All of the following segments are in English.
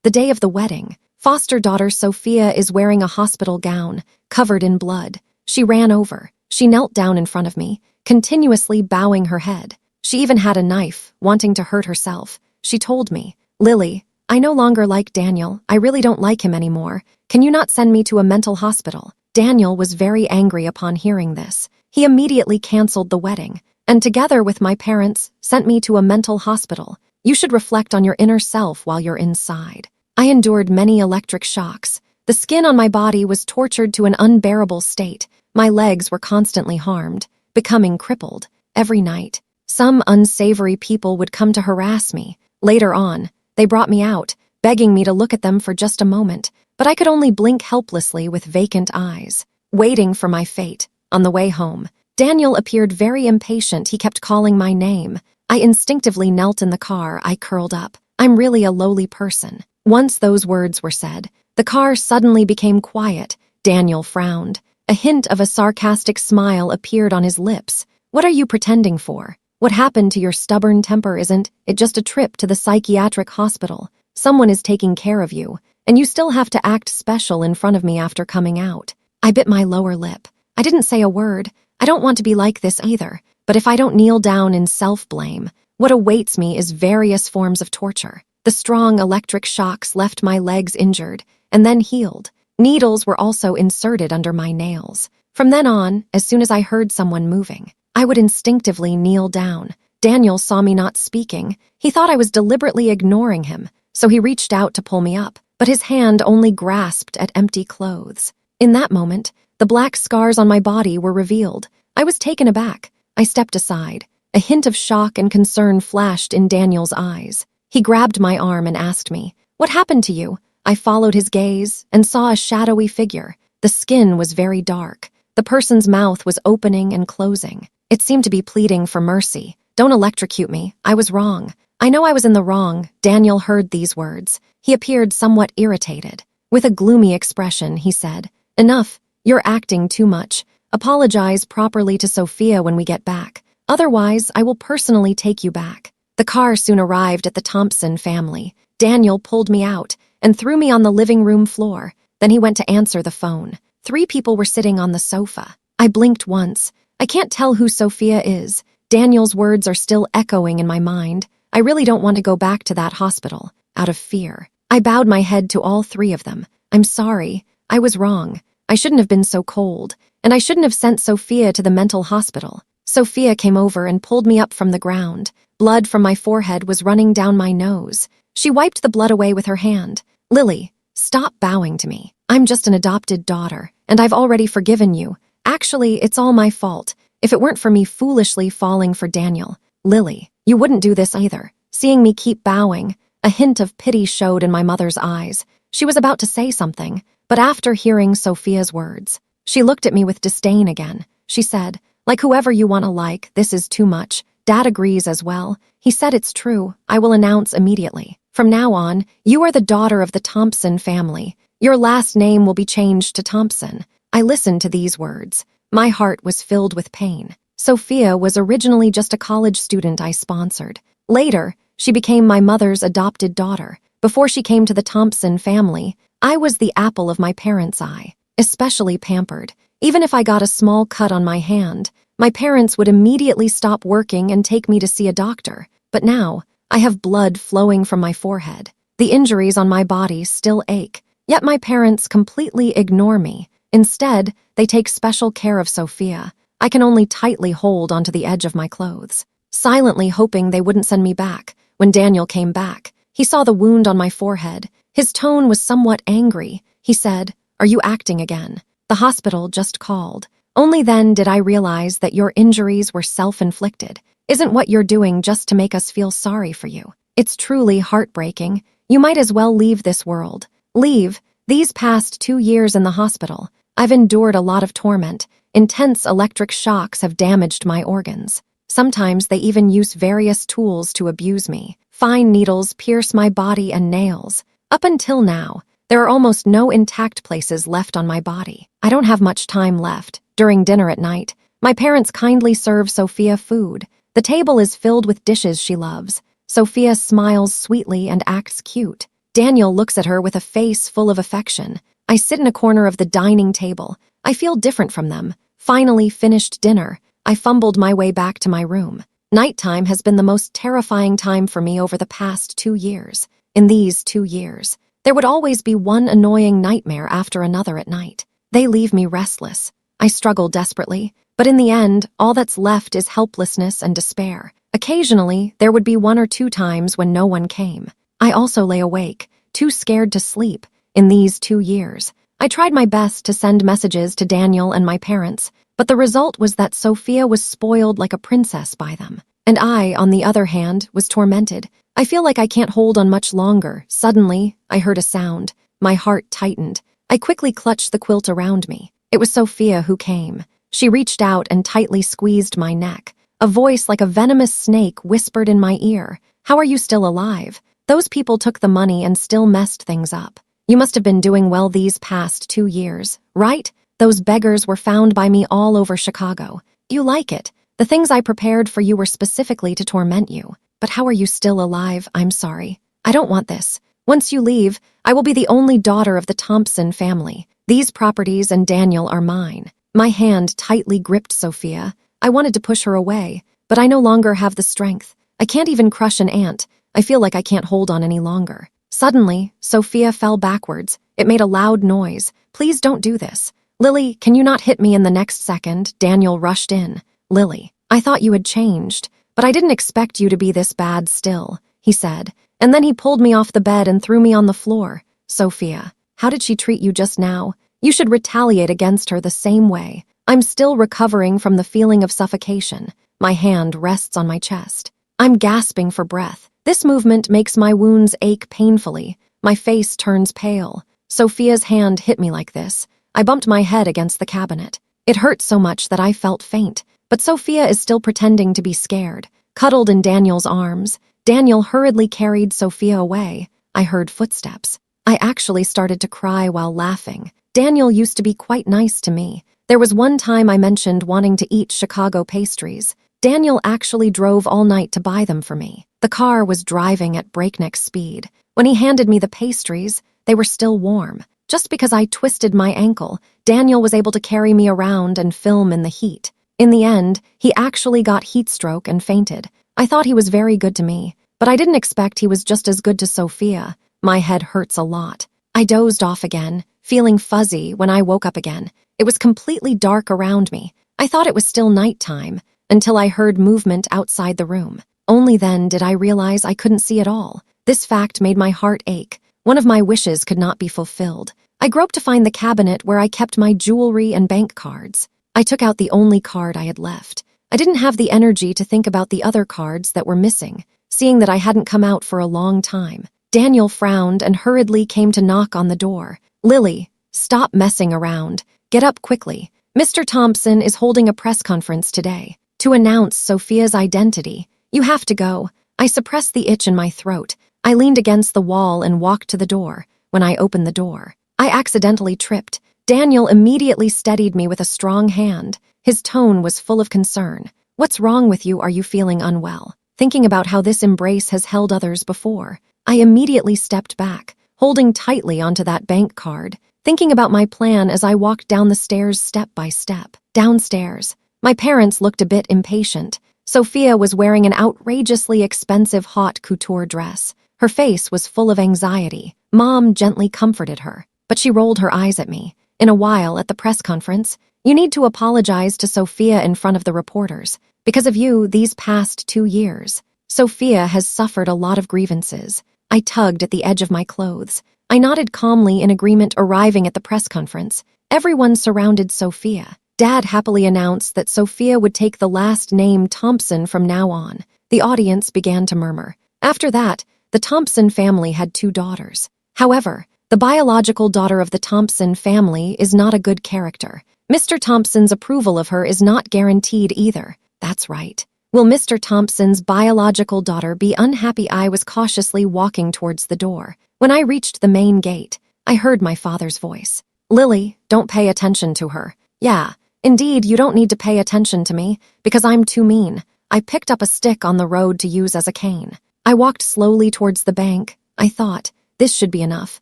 The day of the wedding, foster daughter Sophia is wearing a hospital gown, covered in blood. She ran over. She knelt down in front of me, continuously bowing her head. She even had a knife, wanting to hurt herself. She told me, "Lily, I no longer like Daniel. I really don't like him anymore. Can you not send me to a mental hospital?" Daniel was very angry upon hearing this. He immediately canceled the wedding, and together with my parents, sent me to a mental hospital. You should reflect on your inner self while you're inside. I endured many electric shocks. The skin on my body was tortured to an unbearable state. My legs were constantly harmed, becoming crippled. Every night, some unsavory people would come to harass me. Later on, they brought me out, begging me to look at them for just a moment, but I could only blink helplessly with vacant eyes, waiting for my fate. On the way home, Daniel appeared very impatient. He kept calling my name. I instinctively knelt in the car. I curled up. I'm really a lowly person. Once those words were said, the car suddenly became quiet. Daniel frowned. A hint of a sarcastic smile appeared on his lips. "What are you pretending for? What happened to your stubborn temper isn't it just a trip to the psychiatric hospital? Someone is taking care of you, and you still have to act special in front of me after coming out." I bit my lower lip. I didn't say a word. I don't want to be like this either, but if I don't kneel down in self-blame, what awaits me is various forms of torture. The strong electric shocks left my legs injured, and then healed. Needles were also inserted under my nails. From then on, as soon as I heard someone moving, I would instinctively kneel down. Daniel saw me not speaking. He thought I was deliberately ignoring him, so he reached out to pull me up, but his hand only grasped at empty clothes. In that moment, the black scars on my body were revealed. I was taken aback. I stepped aside. A hint of shock and concern flashed in Daniel's eyes. He grabbed my arm and asked me, "What happened to you?" I followed his gaze and saw a shadowy figure. The skin was very dark. The person's mouth was opening and closing. It seemed to be pleading for mercy. "Don't electrocute me. I was wrong." I know I was in the wrong. Daniel heard these words. He appeared somewhat irritated. With a gloomy expression, he said, "Enough. You're acting too much. Apologize properly to Sophia when we get back. Otherwise, I will personally take you back." The car soon arrived at the Thompson family. Daniel pulled me out and threw me on the living room floor. Then he went to answer the phone. 3 people were sitting on the sofa. I blinked once. I can't tell who Sophia is. Daniel's words are still echoing in my mind. I really don't want to go back to that hospital, out of fear. I bowed my head to all 3 of them. "I'm sorry. I was wrong. I shouldn't have been so cold, and I shouldn't have sent Sophia to the mental hospital." Sophia came over and pulled me up from the ground. Blood from my forehead was running down my nose. She wiped the blood away with her hand. "Lily, stop bowing to me. I'm just an adopted daughter, and I've already forgiven you. Actually, it's all my fault. If it weren't for me foolishly falling for Daniel, Lily, you wouldn't do this either." Seeing me keep bowing, a hint of pity showed in my mother's eyes. She was about to say something, but after hearing Sophia's words, she looked at me with disdain again. She said, "Like whoever you want to like, this is too much. Dad agrees as well. He said it's true. I will announce immediately. From now on, you are the daughter of the Thompson family. Your last name will be changed to Thompson." I listened to these words. My heart was filled with pain. Sophia was originally just a college student I sponsored. Later, she became my mother's adopted daughter. Before she came to the Thompson family, I was the apple of my parents' eye, especially pampered. Even if I got a small cut on my hand, my parents would immediately stop working and take me to see a doctor. But now, I have blood flowing from my forehead. The injuries on my body still ache, yet my parents completely ignore me. Instead, they take special care of Sophia. I can only tightly hold onto the edge of my clothes, silently hoping they wouldn't send me back. When Daniel came back, he saw the wound on my forehead. His tone was somewhat angry. He said, "Are you acting again? The hospital just called." Only then did I realize that your injuries were self-inflicted. Isn't what you're doing just to make us feel sorry for you? It's truly heartbreaking. You might as well leave this world. Leave. These past 2 years in the hospital, I've endured a lot of torment. Intense electric shocks have damaged my organs. Sometimes they even use various tools to abuse me. Fine needles pierce my body and nails. Up until now, there are almost no intact places left on my body. I don't have much time left. During dinner at night, my parents kindly serve Sophia food. The table is filled with dishes she loves. Sophia smiles sweetly and acts cute. Daniel looks at her with a face full of affection. I sit in a corner of the dining table. I feel different from them. Finally finished dinner. I fumbled my way back to my room. Nighttime has been the most terrifying time for me over the past 2 years. In these 2 years, there would always be one annoying nightmare after another at night. They leave me restless. I struggle desperately, but in the end, all that's left is helplessness and despair. Occasionally, there would be 1 or 2 times when no one came. I also lay awake, too scared to sleep. In these 2 years, I tried my best to send messages to Daniel and my parents, but the result was that Sophia was spoiled like a princess by them. And I, on the other hand, was tormented. I feel like I can't hold on much longer. Suddenly, I heard a sound. My heart tightened. I quickly clutched the quilt around me. It was Sophia who came. She reached out and tightly squeezed my neck. A voice like a venomous snake whispered in my ear, "How are you still alive? Those people took the money and still messed things up. You must have been doing well these past 2 years, right? Those beggars were found by me all over Chicago. You like it. The things I prepared for you were specifically to torment you. But how are you still alive? I'm sorry. I don't want this. Once you leave, I will be the only daughter of the Thompson family. These properties and Daniel are mine." My hand tightly gripped Sophia. I wanted to push her away, but I no longer have the strength. I can't even crush an ant. I feel like I can't hold on any longer. Suddenly, Sophia fell backwards. It made a loud noise. "Please don't do this. Lily, can you not hit me?" In the next second, Daniel rushed in. "Lily, I thought you had changed, but I didn't expect you to be this bad still," he said. And then he pulled me off the bed and threw me on the floor. "Sophia, how did she treat you just now? You should retaliate against her the same way." I'm still recovering from the feeling of suffocation. My hand rests on my chest. I'm gasping for breath. This movement makes my wounds ache painfully. My face turns pale. Sophia's hand hit me like this. I bumped my head against the cabinet. It hurt so much that I felt faint. But Sophia is still pretending to be scared. Cuddled in Daniel's arms, Daniel hurriedly carried Sophia away. I heard footsteps. I actually started to cry while laughing. Daniel used to be quite nice to me. There was one time I mentioned wanting to eat Chicago pastries. Daniel actually drove all night to buy them for me. The car was driving at breakneck speed. When he handed me the pastries, they were still warm. Just because I twisted my ankle, Daniel was able to carry me around and film in the heat. In the end, he actually got heat stroke and fainted. I thought he was very good to me, but I didn't expect he was just as good to Sophia. My head hurts a lot. I dozed off again, feeling fuzzy when I woke up again. It was completely dark around me. I thought it was still nighttime, until I heard movement outside the room. Only then did I realize I couldn't see at all. This fact made my heart ache. One of my wishes could not be fulfilled. I groped to find the cabinet where I kept my jewelry and bank cards. I took out the only card I had left. I didn't have the energy to think about the other cards that were missing, seeing that I hadn't come out for a long time. Daniel frowned and hurriedly came to knock on the door. "Lily, stop messing around. Get up quickly. Mr. Thompson is holding a press conference today to announce Sophia's identity. You have to go." I suppressed the itch in my throat. I leaned against the wall and walked to the door. When I opened the door, I accidentally tripped. Daniel immediately steadied me with a strong hand. His tone was full of concern. "What's wrong with you? Are you feeling unwell?" Thinking about how this embrace has held others before, I immediately stepped back, holding tightly onto that bank card, thinking about my plan as I walked down the stairs step by step. Downstairs, my parents looked a bit impatient. Sophia was wearing an outrageously expensive haute couture dress. Her face was full of anxiety. Mom gently comforted her, but she rolled her eyes at me. In a while, at the press conference, "You need to apologize to Sophia in front of the reporters. Because of you, these past 2 years, Sophia has suffered a lot of grievances." I tugged at the edge of my clothes. I nodded calmly in agreement. Arriving at the press conference, everyone surrounded Sophia. Dad happily announced that Sophia would take the last name Thompson from now on. The audience began to murmur. After that, the Thompson family had 2 daughters. However, the biological daughter of the Thompson family is not a good character. Mr. Thompson's approval of her is not guaranteed either. That's right. Will Mr. Thompson's biological daughter be unhappy? I was cautiously walking towards the door. When I reached the main gate, I heard my father's voice. "Lily, don't pay attention to her." "Yeah, indeed, you don't need to pay attention to me, because I'm too mean." I picked up a stick on the road to use as a cane. I walked slowly towards the bank. I thought, This should be enough.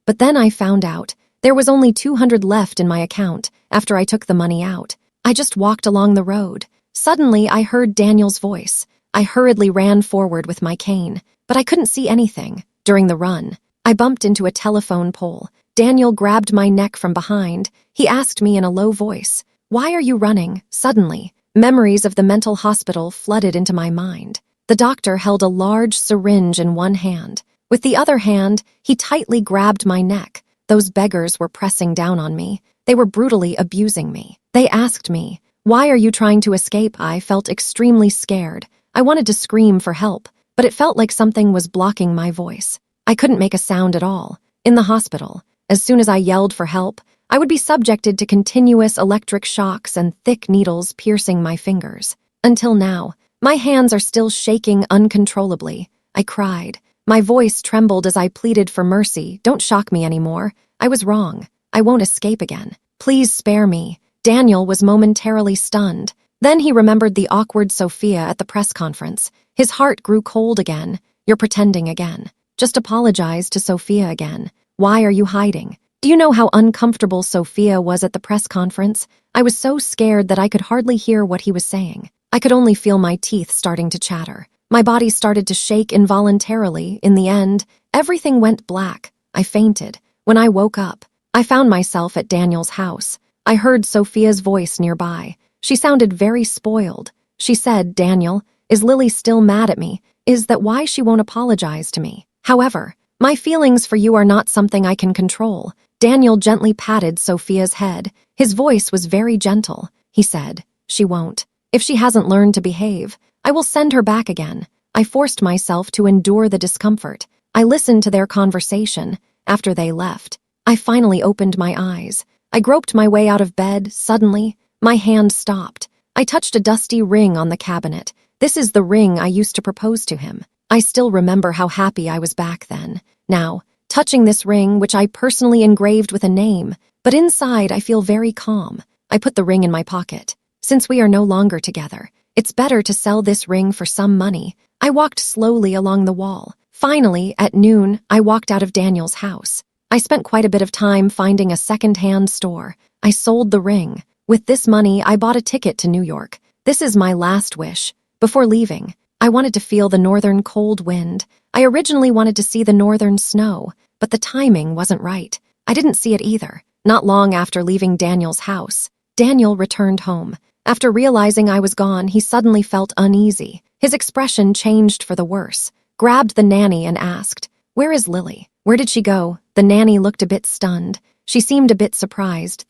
But then I found out there was only 200 left in my account after I took the money out. I just walked along the road. Suddenly, I heard Daniel's voice. I hurriedly ran forward with my cane, but I couldn't see anything. During the run, I bumped into a telephone pole. Daniel grabbed my neck from behind. He asked me in a low voice, "Why are you running?" Suddenly, memories of the mental hospital flooded into my mind. The doctor held a large syringe in one hand. With the other hand, he tightly grabbed my neck. Those beggars were pressing down on me. They were brutally abusing me. They asked me, "Why are you trying to escape?" I felt extremely scared. I wanted to scream for help, but it felt like something was blocking my voice. I couldn't make a sound at all. In the hospital, as soon as I yelled for help, I would be subjected to continuous electric shocks and thick needles piercing my fingers. Until now, my hands are still shaking uncontrollably. I cried. My voice trembled as I pleaded for mercy. "Don't shock me anymore. I was wrong. I won't escape again. Please spare me." Daniel was momentarily stunned. Then he remembered the awkward Sophia at the press conference. His heart grew cold again. "You're pretending again. Just apologize to Sophia again. Why are you hiding?" Do you know how uncomfortable Sophia was at the press conference? I was so scared that I could hardly hear what he was saying. I could only feel my teeth starting to chatter. My body started to shake involuntarily. In the end, everything went black. I fainted. When I woke up, I found myself at Daniel's house. I heard Sophia's voice nearby. She sounded very spoiled. She said, "Daniel, is Lily still mad at me? Is that why she won't apologize to me? However, my feelings for you are not something I can control." Daniel gently patted Sophia's head. His voice was very gentle. He said, "She won't. If she hasn't learned to behave, I will send her back again." I forced myself to endure the discomfort. I listened to their conversation. After they left, I finally opened my eyes. I groped my way out of bed. Suddenly, my hand stopped. I touched a dusty ring on the cabinet. This is the ring I used to propose to him. I still remember how happy I was back then. Now, touching this ring, which I personally engraved with a name, but inside I feel very calm. I put the ring in my pocket. Since we are no longer together, it's better to sell this ring for some money. I walked slowly along the wall. Finally, at noon, I walked out of Daniel's house. I spent quite a bit of time finding a second-hand store. I sold the ring. With this money, I bought a ticket to New York. This is my last wish. Before leaving, I wanted to feel the northern cold wind. I originally wanted to see the northern snow, but the timing wasn't right. I didn't see it either. Not long after leaving Daniel's house, Daniel returned home. After realizing I was gone, he suddenly felt uneasy. His expression changed for the worse. Grabbed the nanny and asked, "Where is Lily? Where did she go?" The nanny looked a bit stunned. She seemed a bit surprised.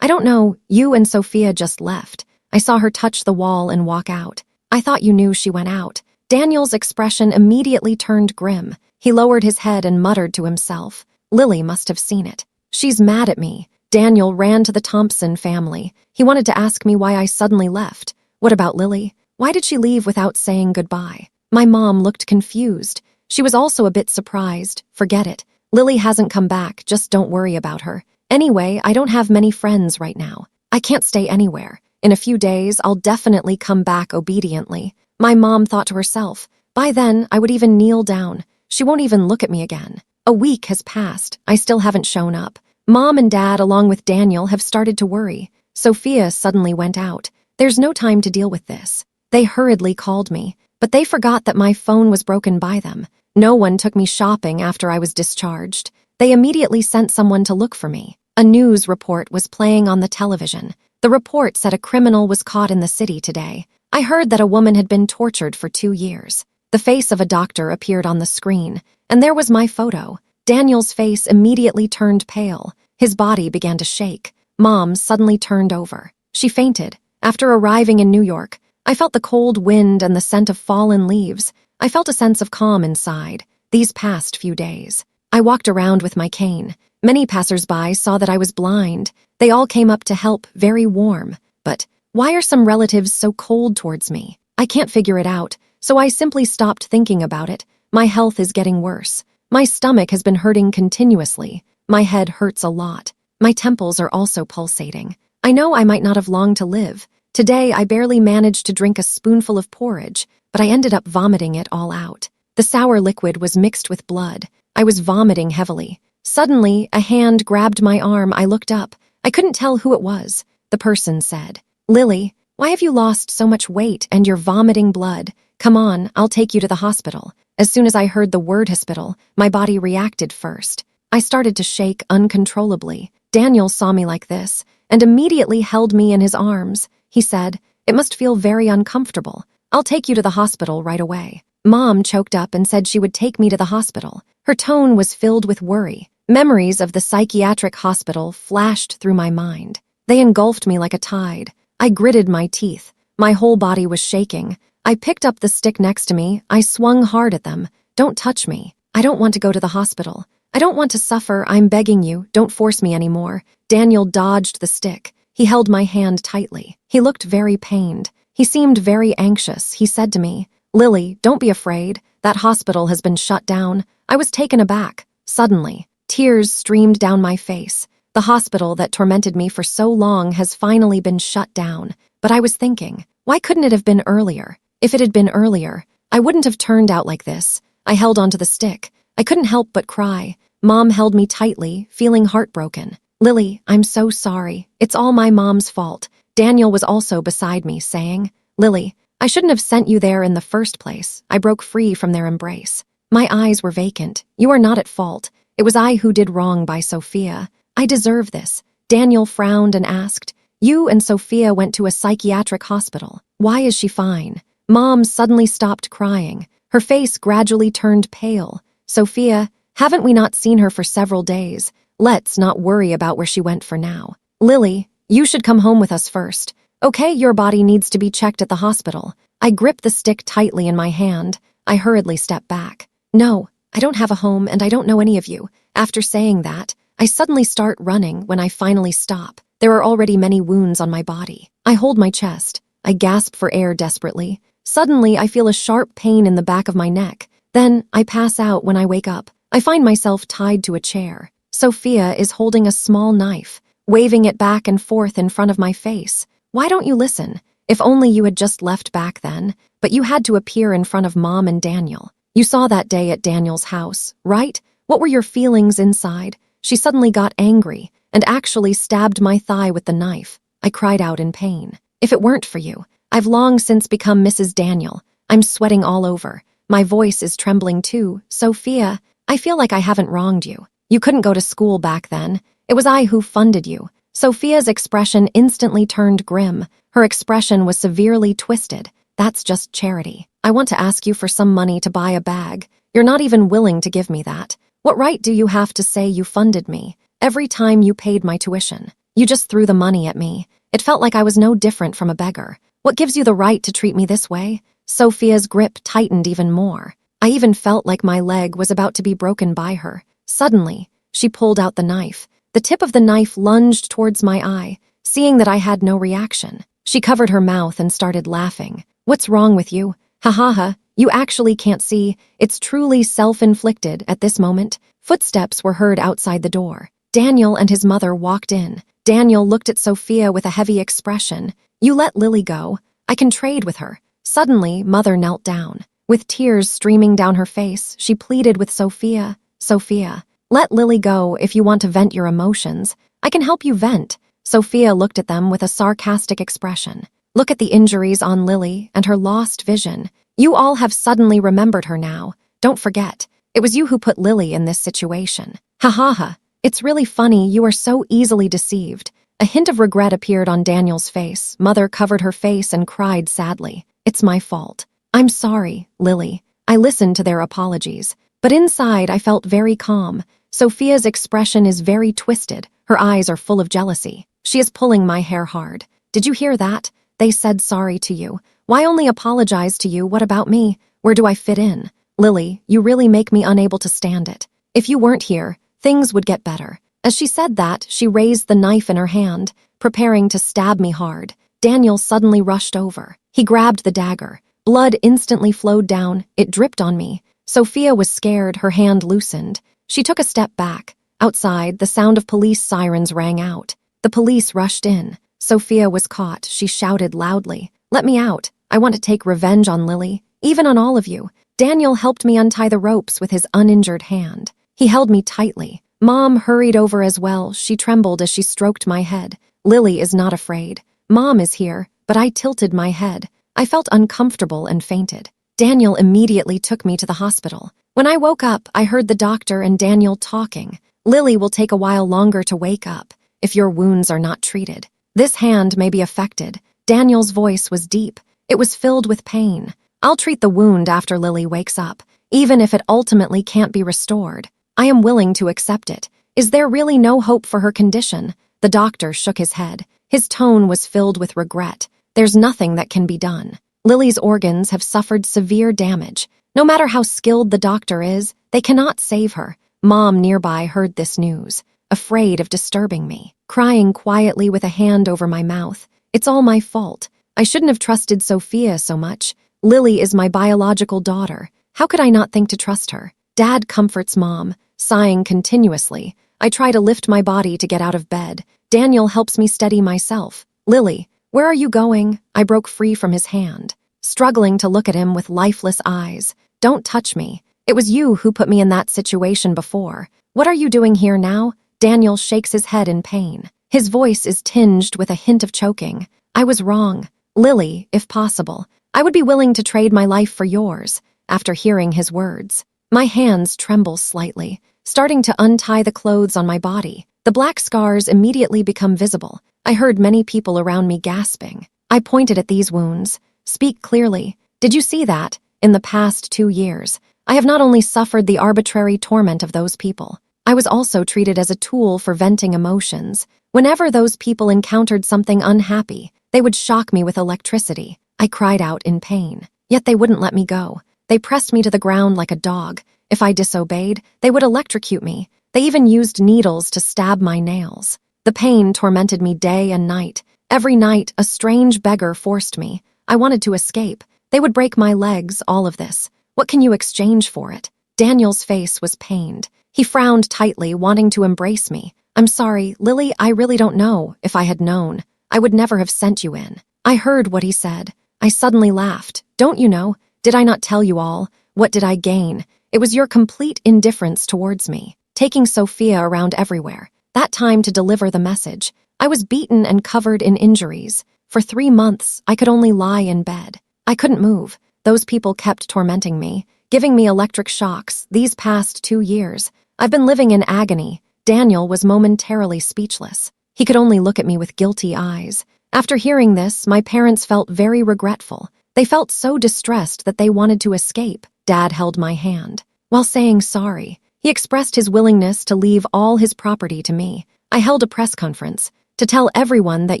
"I don't know. You and Sophia just left. I saw her touch the wall and walk out. I thought you knew she went out." Daniel's expression immediately turned grim. He lowered his head and muttered to himself, "Lily must have seen it. She's mad at me." Daniel ran to the Thompson family. He wanted to ask me why I suddenly left. What about Lily? Why did she leave without saying goodbye? My mom looked confused. She was also a bit surprised. "Forget it. Lily hasn't come back. Just don't worry about her. Anyway, I don't have many friends right now. I can't stay anywhere. In a few days, I'll definitely come back obediently." My mom thought to herself, "By then, I would even kneel down. She won't even look at me again." A week has passed. I still haven't shown up. Mom and Dad, along with Daniel, have started to worry. Sophia suddenly went out. There's no time to deal with this. They hurriedly called me, but they forgot that my phone was broken by them. No one took me shopping after I was discharged. They immediately sent someone to look for me. A news report was playing on the television. The report said a criminal was caught in the city today. I heard that a woman had been tortured for 2 years. The face of a doctor appeared on the screen, and there was my photo. Daniel's face immediately turned pale. His body began to shake. Mom suddenly turned over. She fainted. After arriving in New York, I felt the cold wind and the scent of fallen leaves. I felt a sense of calm inside. These past few days, I walked around with my cane. Many passers-by saw that I was blind. They all came up to help, very warm. But why are some relatives so cold towards me? I can't figure it out, so I simply stopped thinking about it. My health is getting worse. My stomach has been hurting continuously. My head hurts a lot. My temples are also pulsating. I know I might not have long to live. Today, I barely managed to drink a spoonful of porridge, but I ended up vomiting it all out. The sour liquid was mixed with blood. I was vomiting heavily. Suddenly, a hand grabbed my arm. I looked up. I couldn't tell who it was. The person said, "Lily, why have you lost so much weight and you're vomiting blood? Come on, I'll take you to the hospital." As soon as I heard the word hospital, my body reacted first. I started to shake uncontrollably. Daniel saw me like this and immediately held me in his arms. He said, "It must feel very uncomfortable. I'll take you to the hospital right away." Mom choked up and said she would take me to the hospital. Her tone was filled with worry. Memories of the psychiatric hospital flashed through my mind. They engulfed me like a tide. I gritted my teeth. My whole body was shaking. I picked up the stick next to me. I swung hard at them. "Don't touch me. I don't want to go to the hospital. I don't want to suffer. I'm begging you. Don't force me anymore." Daniel dodged the stick. He held my hand tightly. He looked very pained. He seemed very anxious. He said to me, "Lily, don't be afraid. That hospital has been shut down." I was taken aback. Suddenly, tears streamed down my face. The hospital that tormented me for so long has finally been shut down. But I was thinking, why couldn't it have been earlier? If it had been earlier, I wouldn't have turned out like this. I held onto the stick. I couldn't help but cry. Mom held me tightly, feeling heartbroken. "Lily, I'm so sorry. It's all my mom's fault." Daniel was also beside me, saying, "Lily, I shouldn't have sent you there in the first place." I broke free from their embrace. My eyes were vacant. "You are not at fault. It was I who did wrong by Sophia. I deserve this." Daniel frowned and asked, "You and Sophia went to a psychiatric hospital. Why is she fine?" Mom suddenly stopped crying. Her face gradually turned pale. "Sophia, haven't we not seen her for several days? Let's not worry about where she went for now. Lily, you should come home with us first. Okay, your body needs to be checked at the hospital." I gripped the stick tightly in my hand. I hurriedly stepped back. "No, I don't have a home and I don't know any of you." After saying that, I suddenly start running. When I finally stop, there are already many wounds on my body. I hold my chest. I gasp for air desperately. Suddenly, I feel a sharp pain in the back of my neck. Then, I pass out. When I wake up, I find myself tied to a chair. Sophia is holding a small knife, waving it back and forth in front of my face. "Why don't you listen? If only you had just left back then. But you had to appear in front of Mom and Daniel. You saw that day at Daniel's house, right? What were your feelings inside?" She suddenly got angry and actually stabbed my thigh with the knife. I cried out in pain. "If it weren't for you, I've long since become Mrs. Daniel." I'm sweating all over. My voice is trembling too. "Sophia, I feel like I haven't wronged you. You couldn't go to school back then. It was I who funded you." Sophia's expression instantly turned grim. Her expression was severely twisted. "That's just charity. I want to ask you for some money to buy a bag. You're not even willing to give me that. What right do you have to say you funded me? Every time you paid my tuition, you just threw the money at me. It felt like I was no different from a beggar. What gives you the right to treat me this way?" Sophia's grip tightened even more. I even felt like my leg was about to be broken by her. Suddenly, she pulled out the knife. The tip of the knife lunged towards my eye. Seeing that I had no reaction, she covered her mouth and started laughing. "What's wrong with you? Ha ha ha, you actually can't see. It's truly self-inflicted." At this moment, footsteps were heard outside the door. Daniel and his mother walked in. Daniel looked at Sophia with a heavy expression. "You let Lily go. I can trade with her." Suddenly, Mother knelt down. With tears streaming down her face, she pleaded with Sophia. "Sophia, let Lily go if you want to vent your emotions. I can help you vent." Sophia looked at them with a sarcastic expression. "Look at the injuries on Lily and her lost vision. You all have suddenly remembered her now. Don't forget, it was you who put Lily in this situation. Ha ha ha. It's really funny, you are so easily deceived." A hint of regret appeared on Daniel's face. Mother covered her face and cried sadly. "It's my fault. I'm sorry, Lily." I listened to their apologies, but inside I felt very calm. Sophia's expression is very twisted. Her eyes are full of jealousy. She is pulling my hair hard. "Did you hear that? They said sorry to you. Why only apologize to you? What about me? Where do I fit in? Lily, you really make me unable to stand it. If you weren't here, things would get better." As she said that, she raised the knife in her hand, preparing to stab me hard. Daniel suddenly rushed over. He grabbed the dagger. Blood instantly flowed down. It dripped on me. Sophia was scared. Her hand loosened. She took a step back. Outside, the sound of police sirens rang out. The police rushed in. Sophia was caught. She shouted loudly, "Let me out. I want to take revenge on Lily, even on all of you." Daniel helped me untie the ropes with his uninjured hand. He held me tightly. Mom hurried over as well. She trembled as she stroked my head. Lily is not afraid. Mom is here, but I tilted my head. I felt uncomfortable and fainted. Daniel immediately took me to the hospital. When I woke up, I heard the doctor and Daniel talking. Lily will take a while longer to wake up if your wounds are not treated. This hand may be affected. Daniel's voice was deep. It was filled with pain. I'll treat the wound after Lily wakes up, even if it ultimately can't be restored. I am willing to accept it. Is there really no hope for her condition? The doctor shook his head. His tone was filled with regret. There's nothing that can be done. Lily's organs have suffered severe damage. No matter how skilled the doctor is, they cannot save her. Mom nearby heard this news, afraid of disturbing me, crying quietly with a hand over my mouth. It's all my fault. I shouldn't have trusted Sophia so much. Lily is my biological daughter. How could I not think to trust her? Dad comforts Mom, sighing continuously. I try to lift my body to get out of bed. Daniel helps me steady myself. Lily, where are you going? I broke free from his hand, struggling to look at him with lifeless eyes. Don't touch me. It was you who put me in that situation before. What are you doing here now? Daniel shakes his head in pain. His voice is tinged with a hint of choking. I was wrong. Lily, if possible, I would be willing to trade my life for yours. After hearing his words, my hands tremble slightly, starting to untie the clothes on my body. The black scars immediately become visible. I heard many people around me gasping. I pointed at these wounds. Speak clearly. Did you see that? In the past 2 years, I have not only suffered the arbitrary torment of those people, I was also treated as a tool for venting emotions. Whenever those people encountered something unhappy, they would shock me with electricity. I cried out in pain, yet they wouldn't let me go. They pressed me to the ground like a dog. If I disobeyed, they would electrocute me. They even used needles to stab my nails. The pain tormented me day and night. Every night, a strange beggar forced me. I wanted to escape. They would break my legs, all of this. What can you exchange for it? Daniel's face was pained. He frowned tightly, wanting to embrace me. I'm sorry, Lily, I really don't know. If I had known, I would never have sent you in. I heard what he said. I suddenly laughed. Don't you know? Did I not tell you all? What did I gain? It was your complete indifference towards me, taking Sophia around everywhere. That time to deliver the message. I was beaten and covered in injuries. For 3 months, I could only lie in bed. I couldn't move. Those people kept tormenting me, giving me electric shocks. These past 2 years, I've been living in agony. Daniel was momentarily speechless. He could only look at me with guilty eyes. After hearing this, my parents felt very regretful. They felt so distressed that they wanted to escape. Dad held my hand. While saying sorry, he expressed his willingness to leave all his property to me. I held a press conference to tell everyone that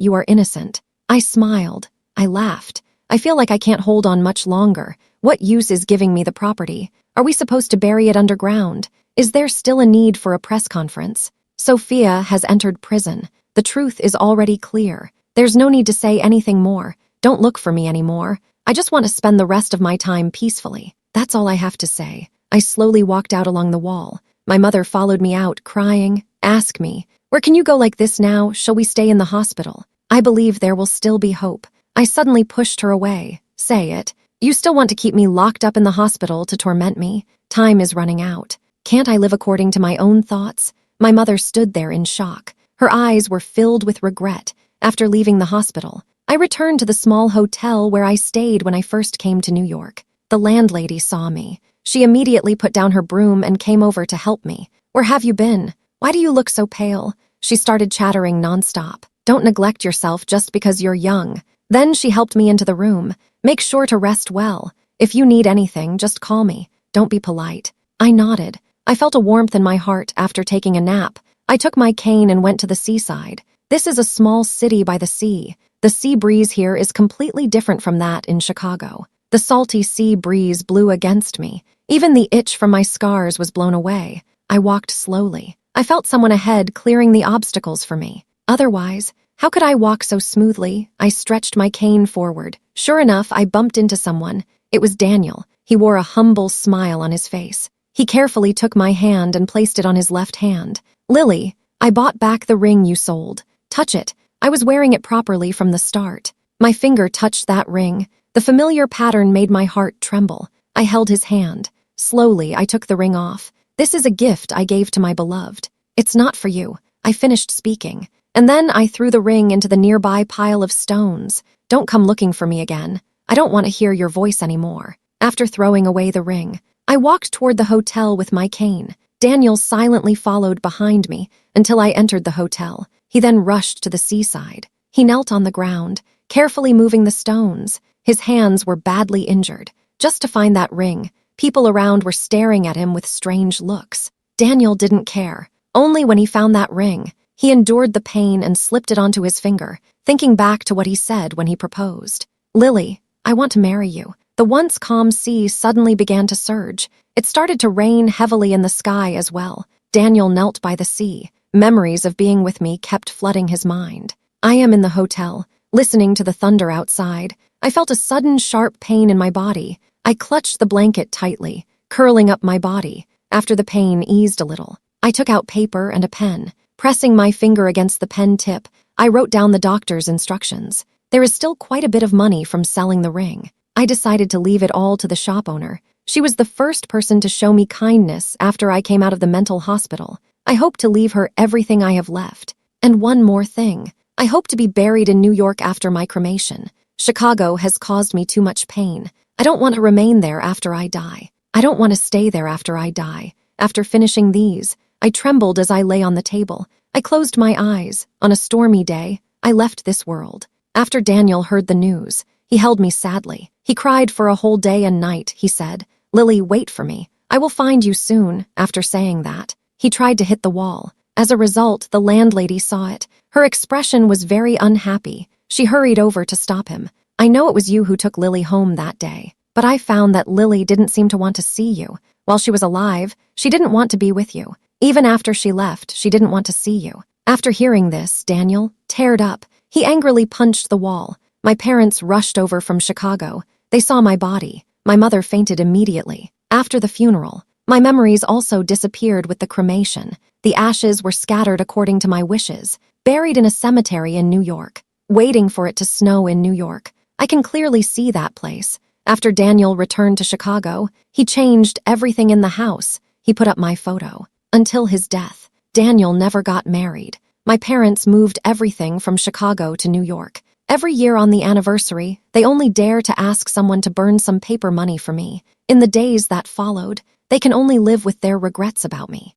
you are innocent. I smiled. I laughed. I feel like I can't hold on much longer. What use is giving me the property? Are we supposed to bury it underground? Is there still a need for a press conference? Sophia has entered prison. The truth is already clear. There's no need to say anything more. Don't look for me anymore. I just want to spend the rest of my time peacefully. That's all I have to say. I slowly walked out along the wall. My mother followed me out, crying. Ask me, where can you go like this now? Shall we stay in the hospital? I believe there will still be hope. I suddenly pushed her away. Say it. You still want to keep me locked up in the hospital to torment me? Time is running out. Can't I live according to my own thoughts? My mother stood there in shock. Her eyes were filled with regret. After leaving the hospital, I returned to the small hotel where I stayed when I first came to New York. The landlady saw me. She immediately put down her broom and came over to help me. Where have you been? Why do you look so pale? She started chattering nonstop. Don't neglect yourself just because you're young. Then she helped me into the room. Make sure to rest well. If you need anything, just call me. Don't be polite. I nodded. I felt a warmth in my heart after taking a nap. I took my cane and went to the seaside. This is a small city by the sea. The sea breeze here is completely different from that in Chicago. The salty sea breeze blew against me. Even the itch from my scars was blown away. I walked slowly. I felt someone ahead clearing the obstacles for me. Otherwise, how could I walk so smoothly? I stretched my cane forward. Sure enough, I bumped into someone. It was Daniel. He wore a humble smile on his face. He carefully took my hand and placed it on his left hand. Lily, I bought back the ring you sold. Touch it. I was wearing it properly from the start. My finger touched that ring. The familiar pattern made my heart tremble. I held his hand. Slowly, I took the ring off. This is a gift I gave to my beloved. It's not for you. I finished speaking. And then I threw the ring into the nearby pile of stones. Don't come looking for me again. I don't want to hear your voice anymore. After throwing away the ring, I walked toward the hotel with my cane. Daniel silently followed behind me until I entered the hotel. He then rushed to the seaside. He knelt on the ground, carefully moving the stones. His hands were badly injured. Just to find that ring, people around were staring at him with strange looks. Daniel didn't care. Only when he found that ring, he endured the pain and slipped it onto his finger, thinking back to what he said when he proposed. Lily, I want to marry you. The once calm sea suddenly began to surge. It started to rain heavily in the sky as well. Daniel knelt by the sea. Memories of being with me kept flooding his mind. I am in the hotel, listening to the thunder outside. I felt a sudden sharp pain in my body. I clutched the blanket tightly, curling up my body. After the pain eased a little, I took out paper and a pen. Pressing my finger against the pen tip, I wrote down the doctor's instructions. There is still quite a bit of money from selling the ring. I decided to leave it all to the shop owner. She was the first person to show me kindness after I came out of the mental hospital. I hope to leave her everything I have left. And one more thing. I hope to be buried in New York after my cremation. Chicago has caused me too much pain. I don't want to remain there after I die. I don't want to stay there after I die. After finishing these, I trembled as I lay on the table. I closed my eyes. On a stormy day, I left this world. After Daniel heard the news, he held me sadly. He cried for a whole day and night. He said, "Lily, wait for me. I will find you soon." After saying that, he tried to hit the wall. As a result, the landlady saw it. Her expression was very unhappy. She hurried over to stop him. "I know it was you who took Lily home that day, but I found that Lily didn't seem to want to see you. While she was alive, she didn't want to be with you. Even after she left, she didn't want to see you." After hearing this, Daniel teared up. He angrily punched the wall. My parents rushed over from Chicago. They saw my body. My mother fainted immediately. After the funeral, my memories also disappeared with the cremation. The ashes were scattered according to my wishes, buried in a cemetery in New York, waiting for it to snow in New York. I can clearly see that place. After Daniel returned to Chicago, he changed everything in the house. He put up my photo. Until his death, Daniel never got married. My parents moved everything from Chicago to New York. Every year on the anniversary, they only dare to ask someone to burn some paper money for me. In the days that followed, they can only live with their regrets about me.